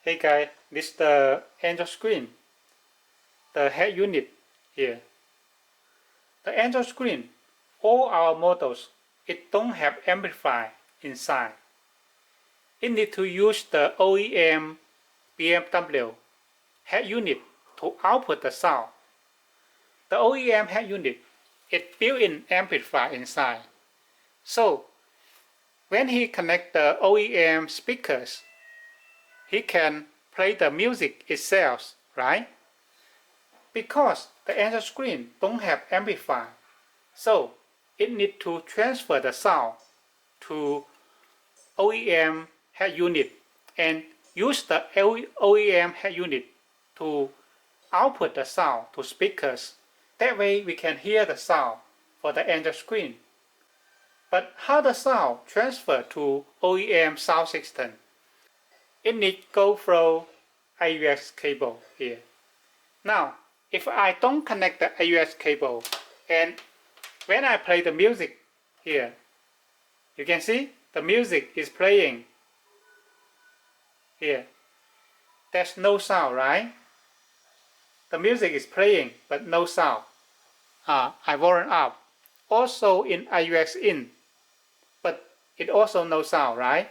Hey guys, this is the Android screen, the head unit here. The Android screen, all our models, it don't have amplifier inside. It need to use the OEM BMW head unit to output the sound. The OEM head unit, it built-in amplifier inside. So when he connect the OEM speakers, he can play the music itself, right? Because the Android screen don't have amplifier, so it need to transfer the sound to OEM head unit and use the OEM head unit to output the sound to speakers. That way we can hear the sound for the Android screen. But how the sound transfer to OEM sound system? It needs go through AUX cable here. Now, if I don't connect the AUX cable, and when I play the music here, you can see the music is playing here. There's no sound, right? The music is playing, but no sound. I warm up. Also in AUX-IN, but it also no sound, right?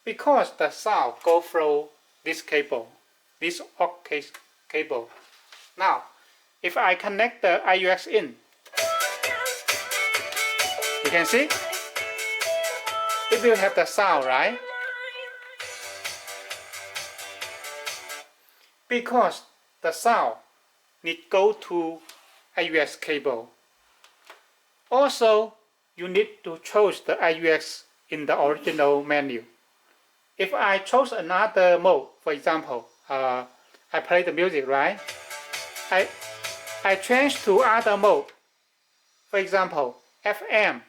Because the sound go through this cable, this AUX cable. Now, if I connect the AUX-IN, you can see it will have the sound, right? Because the sound need go to AUX cable. Also, you need to choose the AUX in the original menu. If I chose another mode, for example, I play the music, right? I change to other mode. For example, FM.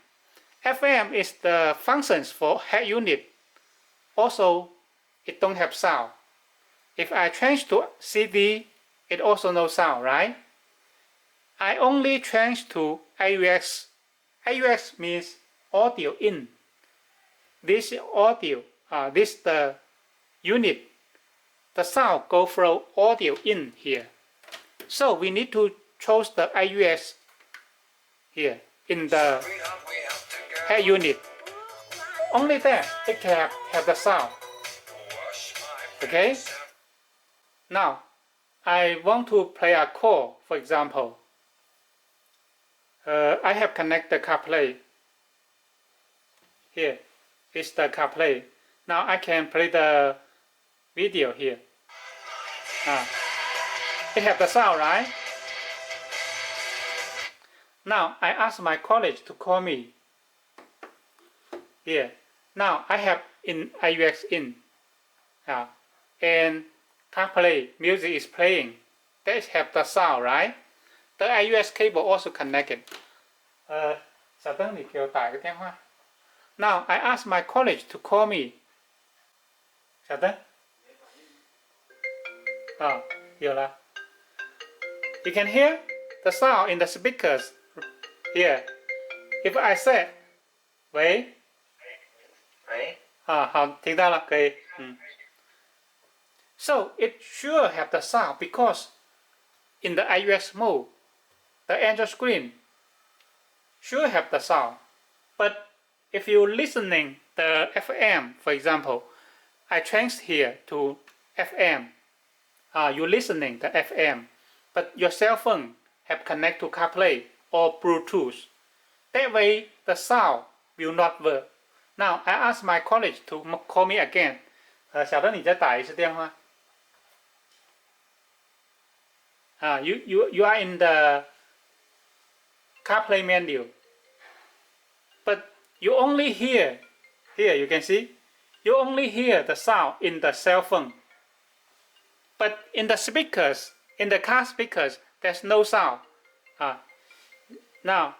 FM is the functions for head unit. Also, it don't have sound. If I change to CD, it also no sound, right? I only change to AUX. AUX means audio in. This audio, this the unit. The sound go through audio in here. So we need to choose the AUX here in the head unit. Only then it can have the sound. Okay? Now, I want to play a call, for example. I have connected CarPlay. Here is the CarPlay. Now I can play the video here. It have the sound, right? Now I ask my colleague to call me. Here. Now I have in AUX-IN. And CarPlay music is playing. They have the sound, right? The AUX cable also connected. Now I ask my colleague to call me. You can hear the sound in the speakers here. If I say, 喂 好，听到了，可以。So it sure have the sound because in the AUX mode, the Android screen sure have the sound. But if you listening the FM, for example, I changed here to FM. You listening the FM, but your cell phone have connect to CarPlay or Bluetooth. That way the sound will not work. Now I ask my colleague to call me again. 小灯，你再打一次电话。You are in the CarPlay menu, but you only hear here. You can see, you only hear the sound in the cell phone. But in the speakers, in the car speakers, there's no sound. Now,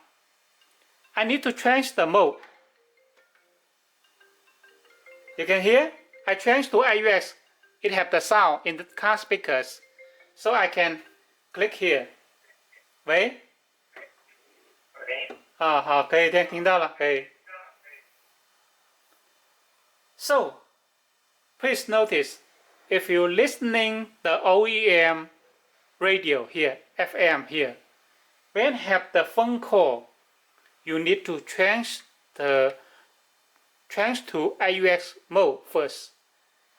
I need to change the mode. You can hear? I change to AUX. It have the sound in the car speakers. So I can click here. 喂 好，可以听到了，可以。So, please notice, if you listening the OEM radio here, FM here, when have the phone call, you need to change to AUX mode first.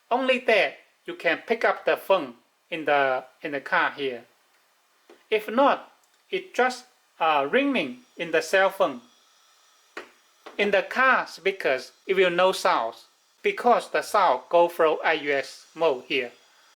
Only then you can pick up the phone in the car here. If not, it just ringing in the cell phone. In the car speakers, it will no sound because the sound go through AUX mode here.